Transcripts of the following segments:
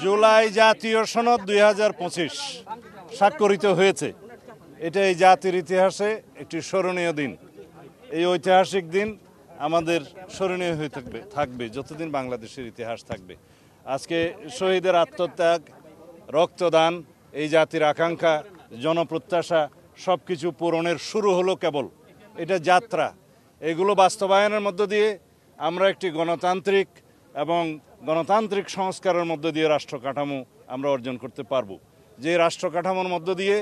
জুলাই জাতীয় সনদ 2025 স্বাক্ষরিত হয়েছে। এটা এই জাতির ইতিহাসে একটি স্মরণীয় দিন। এই ঐতিহাসিক দিন আমাদের স্মরণীয় হয়ে থাকবে যতদিন বাংলাদেশের ইতিহাস থাকবে। আজকে শহীদের আত্মত্যাগ, রক্তদান, এই জাতির আকাঙ্ক্ষা, জনপ্রত্যাশা সব কিছু পূরণের শুরু হলো কেবল। এটা যাত্রা। এগুলো বাস্তবায়নের মধ্য দিয়ে আমরা একটি গণতান্ত্রিক এবং গণতান্ত্রিক সংস্কারের মধ্য দিয়ে রাষ্ট্র কাঠামো আমরা অর্জন করতে পারবো। যে রাষ্ট্র কাঠামোর মধ্য দিয়ে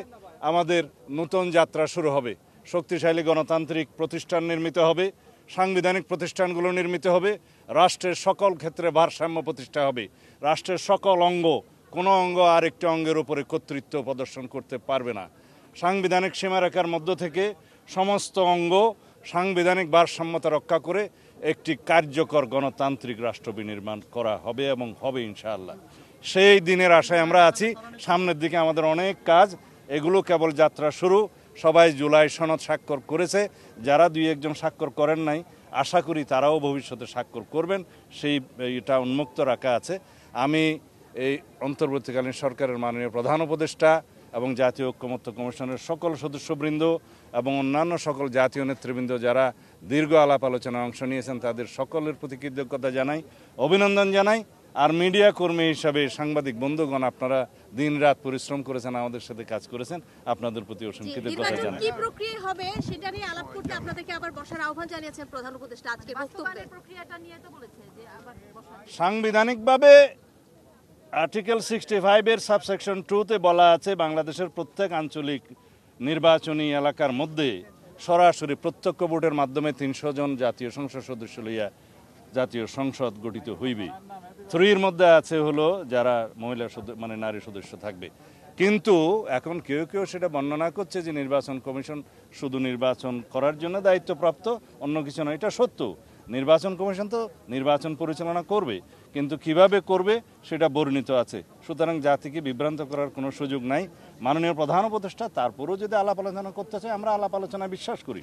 আমাদের নতুন যাত্রা শুরু হবে। শক্তিশালী গণতান্ত্রিক প্রতিষ্ঠান নির্মিত হবে, সাংবিধানিক প্রতিষ্ঠানগুলো নির্মিত হবে, রাষ্ট্রের সকল ক্ষেত্রে ভারসাম্য প্রতিষ্ঠা হবে। রাষ্ট্রের সকল অঙ্গ, কোনো অঙ্গ আরেকটি অঙ্গের উপরে কর্তৃত্ব প্রদর্শন করতে পারবে না। সাংবিধানিক সীমারেখার মধ্য থেকে সমস্ত অঙ্গ সাংবিধানিক ভারসাম্যতা রক্ষা করে একটি কার্যকর গণতান্ত্রিক রাষ্ট্র বিনির্মাণ করা হবে এবং হবে ইনশাআল্লাহ। সেই দিনের আশায় আমরা আছি। সামনের দিকে আমাদের অনেক কাজ, এগুলো কেবল যাত্রা শুরু। সবাই জুলাই সনদ স্বাক্ষর করেছে, যারা দুই একজন স্বাক্ষর করেন নাই আশা করি তারাও ভবিষ্যতে স্বাক্ষর করবেন, সেই এটা উন্মুক্ত রাখা আছে। আমি এই অন্তর্বর্তীকালীন সরকারের মাননীয় প্রধান উপদেষ্টা এবং জাতীয় ঐক্যমত্য কমিশনের সকল সদস্যবৃন্দ এবং অন্যান্য সকল জাতীয় নেতৃবৃন্দ যারা দীর্ঘ আলাপ আলোচনায় অংশ নিয়েছেন তাদের সকলের প্রতি কৃতজ্ঞতা জানাই, অভিনন্দন জানাই। আর মিডিয়া কর্মী হিসাবে সাংবাদিক বন্ধুগণ, আপনারা দিনরাত পরিশ্রম করেছেন, আমাদের সাথে কাজ করেছেন, আপনাদের প্রতি অসংখ্য কৃতজ্ঞতা জানাই। কি প্রক্রিয়া হবে সেটা নিয়ে আলাপ করতে আপনাদেরকে আবার বসার আহ্বান জানিয়েছেন প্রধান উপদেষ্টা আজকে বক্তব্যে। প্রক্রিয়াটা নিয়ে তো বলেছে যে আবার সাংবিধানিকভাবে আর্টিকেল 65 এর সাবসেকশন 2-তে বলা আছে বাংলাদেশের প্রত্যেক আঞ্চলিক নির্বাচনী এলাকার মধ্যে সরাসরি প্রত্যক্ষ ভোটের মাধ্যমে 300 জন জাতীয় সংসদ সদস্য লইয়া জাতীয় সংসদ গঠিত হইবে। 3-র মধ্যে আছে হলো যারা মহিলা মানে নারী সদস্য থাকবে। কিন্তু এখন কেউ কেউ সেটা বর্ণনা করছে যে নির্বাচন কমিশন শুধু নির্বাচন করার জন্য দায়িত্বপ্রাপ্ত, অন্য কিছু নয়। এটা সত্য, নির্বাচন কমিশন তো নির্বাচন পরিচালনা করবে, কিন্তু কিভাবে করবে সেটা বর্ণিত আছে। সুতরাং জাতিকে বিভ্রান্ত করার কোনো সুযোগ নাই। মাননীয় প্রধান উপদেষ্টা তারপরেও যদি আলাপ আলোচনা করতে চায়, আমরা আলাপ আলোচনায় বিশ্বাস করি।